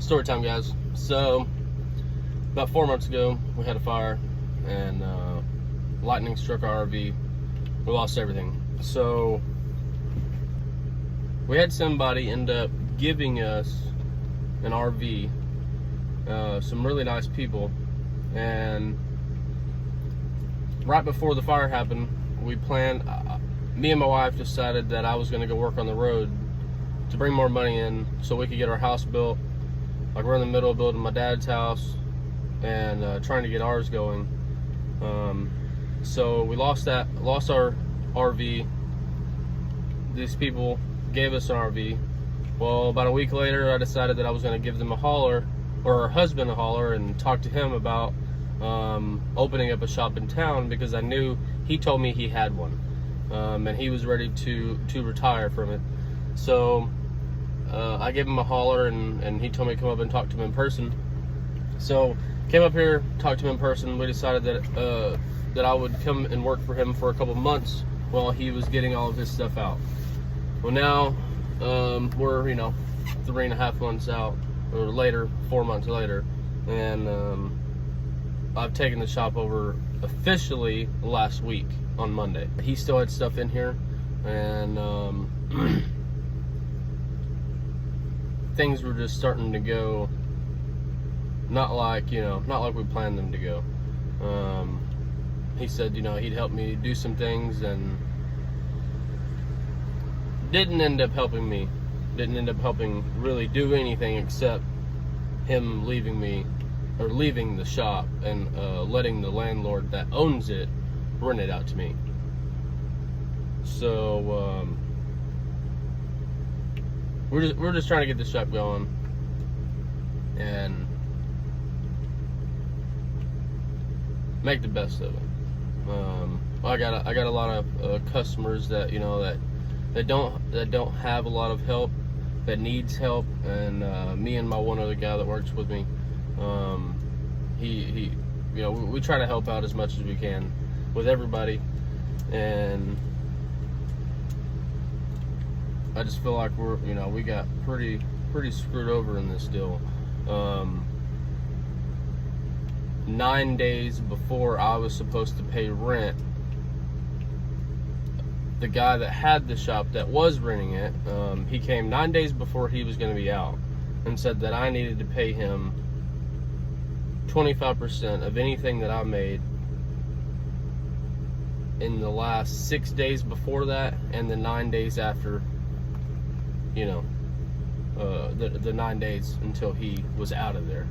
Story time, guys. So, about 4 months ago, we had a fire, and lightning struck our RV. We lost everything. So, we had somebody end up giving us an RV, some really nice people, and right before the fire happened, we planned, me and my wife decided that I was going to go work on the road to bring more money in so we could get our house built. Like, we're in the middle of building my dad's house and trying to get ours going. So we lost our RV. These people gave us an RV. Well, about a week later, I decided that I was going to give them a holler, or her husband a holler, and talk to him about opening up a shop in town, because I knew he told me he had one, and he was ready to retire from it. So I gave him a holler, and he told me to come up and talk to him in person. So came up here, talked to him in person. We decided that I would come and work for him for a couple months while he was getting all of his stuff out. Well, now we're 3.5 months out, or later, 4 months later, and I've taken the shop over officially last week on Monday. He still had stuff in here, and things were just starting to go not like we planned them to go. He said he'd help me do some things, and didn't end up helping me. Didn't end up helping really do anything except him leaving the shop and letting the landlord that owns it rent it out to me. So we're just trying to get the shop going, and make the best of it. I got a lot of customers that that don't have a lot of help, that needs help, and me and my one other guy that works with me, we try to help out as much as we can with everybody, and I just feel like we got pretty screwed over in this deal. 9 days before I was supposed to pay rent, the guy that had the shop that was renting it, he came 9 days before he was going to be out and said that I needed to pay him 25% of anything that I made in the last 6 days before that, and the 9 days after, the 9 days until he was out of there.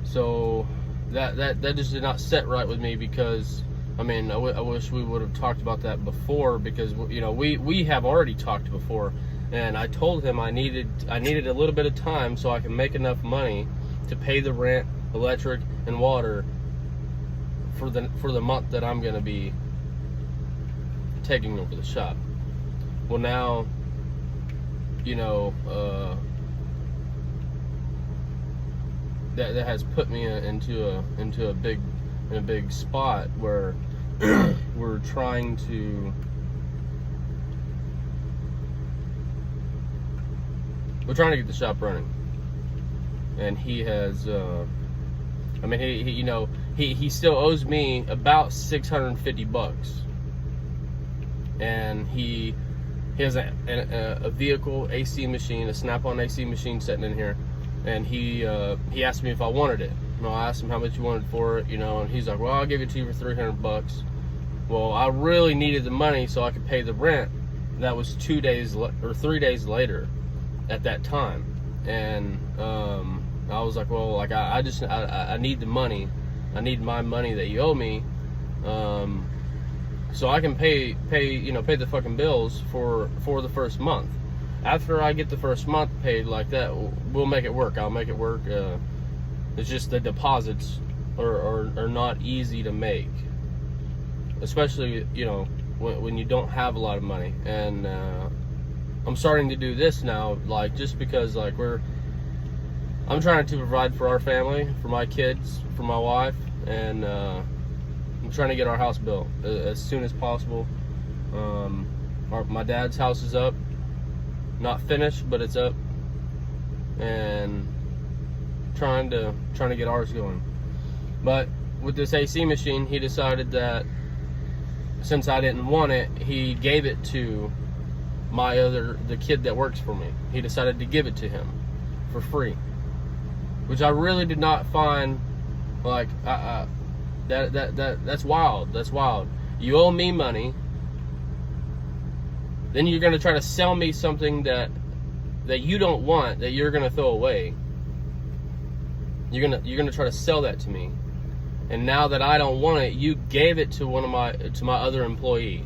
So that just did not set right with me, because I wish we would have talked about that before, because we have already talked before, and I told him I needed a little bit of time so I can make enough money to pay the rent, electric, and water for the month that I'm gonna be taking over the shop. Well, now that has put me into a big spot where we're trying to get the shop running, and he has he still owes me about $650, and he has a vehicle AC machine, a snap-on AC machine sitting in here, and he asked me if I wanted it. I asked him how much you wanted for it, and he's like, well, I'll give it to you for $300. Well, I really needed the money so I could pay the rent. That was 3 days later at that time, and I was like, well, like I need the money. I need my money that you owe me, so I can pay the fucking bills for the first month. After I get the first month paid like that, we'll make it work. I'll make it work. It's just the deposits are not easy to make, especially when you don't have a lot of money. And I'm starting to do this now, like, just because I'm trying to provide for our family, for my kids, for my wife, and I'm trying to get our house built as soon as possible. My dad's house is up. Not finished, but it's up. and trying to get ours going. But with this AC machine, he decided that since I didn't want it, he gave it to the kid that works for me. He decided to give it to him for free, which I really did not find like that's wild. That's wild. You owe me money, then you're gonna try to sell me something that you don't want, that you're gonna throw away. You're gonna try to sell that to me, and now that I don't want it, you gave it to my other employee.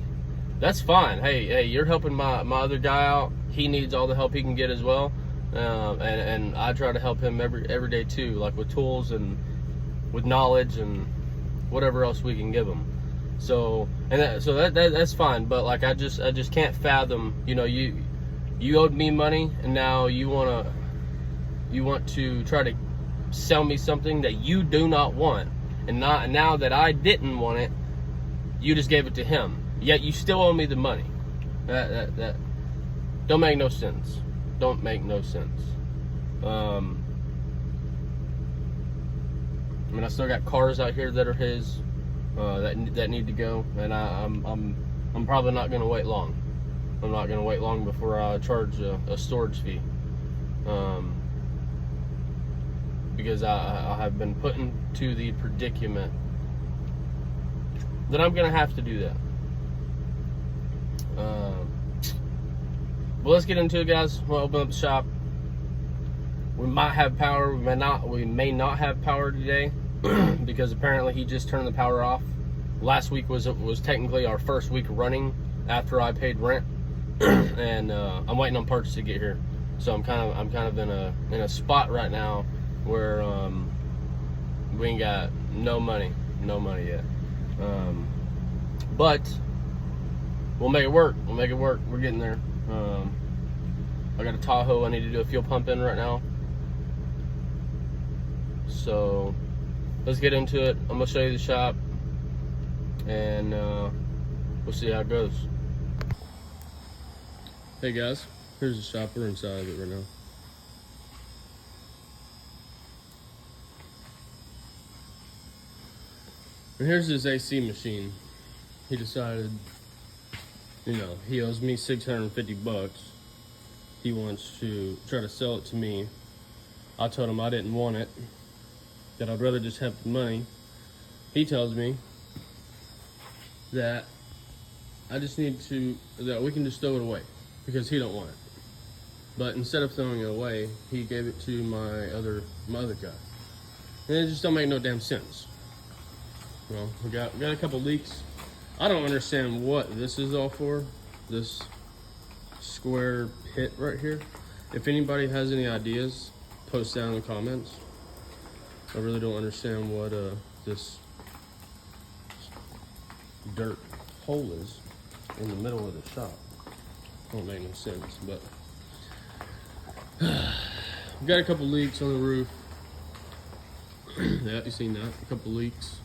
That's fine. Hey, you're helping my other guy out. He needs all the help he can get as well, and I try to help him every day too, like with tools and with knowledge and whatever else we can give him. So that's fine. But like I just can't fathom. You know, you owed me money, and now you want to try to sell me something that you do not want, and now that I didn't want it, you just gave it to him. Yet you still owe me the money. That don't make no sense. Don't make no sense. I mean, I still got cars out here that are his, that need to go, and I'm probably not gonna wait long. I'm not gonna wait long before I charge a storage fee, because I have been put into the predicament that I'm gonna have to do that. But let's get into it, guys. We'll open up the shop. We might have power, we may not have power today because apparently he just turned the power off. Last week was technically our first week running after I paid rent, and I'm waiting on parts to get here. So I'm kind of in a spot right now where we ain't got no money yet. But we'll make it work. We're getting there. I got a Tahoe I need to do a fuel pump in right now. So let's get into it. I'm gonna show you the shop, and we'll see how it goes. Hey guys, here's the shop. We're inside of it right now. And here's his AC machine. He decided, you know, he owes me $650. He wants to try to sell it to me. I told him I didn't want it, that I'd rather just have the money. He tells me that that we can just throw it away because he don't want it. But instead of throwing it away, he gave it to my other guy. And it just don't make no damn sense. Well, we got a couple leaks. I don't understand what this is all for. This square pit right here. If anybody has any ideas, post down in the comments. I really don't understand what this dirt hole is in the middle of the shop. Don't make no sense, but we've got a couple leaks on the roof. Yeah, you seen that? A couple leaks.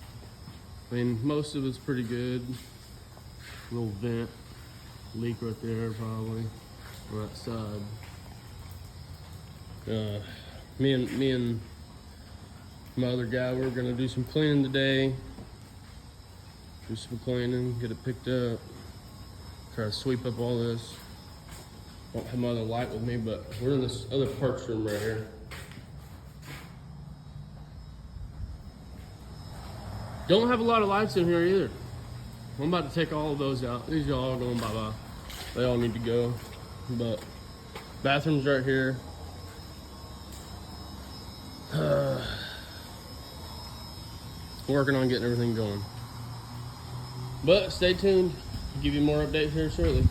I mean, most of it's pretty good. Little vent leak right there, probably right side. Me and my other guy, we're gonna do some cleaning today. Do some cleaning, get it picked up. Try to sweep up all this. Don't have my other light with me, but we're in this other parts room right here. Don't have a lot of lights in here either. I'm about to take all of those out. These are all going bye-bye. They all need to go. But bathroom's right here. Working on getting everything going. But stay tuned. I'll give you more updates here shortly.